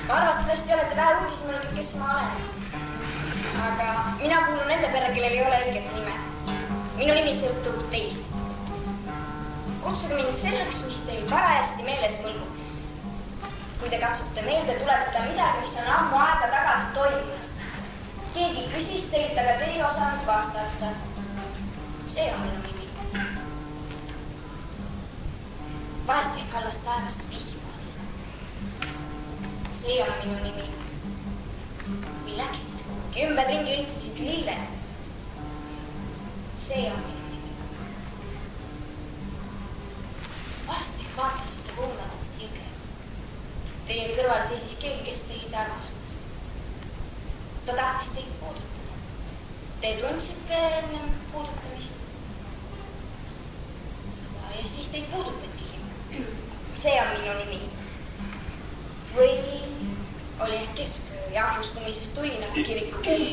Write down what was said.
Arvatavasti olete vähe uudismõelnud, kes ma olen. Aga mina kuulun nende perre, kellel ei ole õiget nime. Minu nimi sõltub teist. Kutsuge mind selleks, mis teil parajasti meeles mõlgub. Kui te katsute meelde tuletada midagi, mis on ammu aega tagasi toimunud. Keegi küsis teilt, aga te ei osanud vastata. See on minu nimi. Vahest ehk allas taevast vihma. See on minu nimi. Või läksid, kui ümberringi õitsesid lilled. See on minu nimi. Vahest ehk vaatasite voolavat jõge. Teie kõrval seisis keegi, kes teid armastas. Ta tahtis teid puudutada. Te tundsite ennem puudutamist. Ja siis teid puudutati. See on minu nimi. Või oli ehk kesköö ja ahjuskumisest tuli nagu kirikukell.